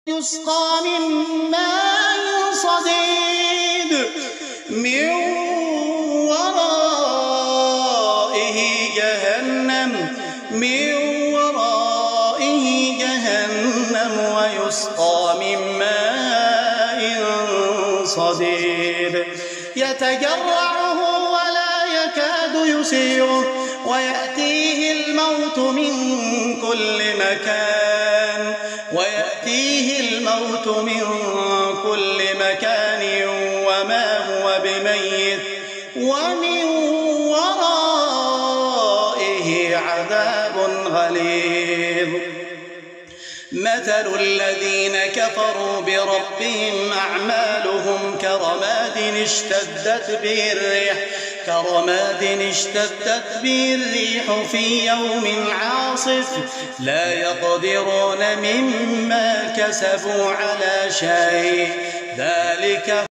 يسقى من ماء صديد من ورائه جهنم ويسقى من ماء صديد يتجرعه ولا يكاد يسيغه ويأتيه الموت من كل مكان وما هو بميت ومن ورائه عذاب غليظ. مثل الذين كفروا بربهم أعمالهم كرماد اشتدت به الريح في يوم عاصف لا يقدرون مما كسبوا على شيء ذلك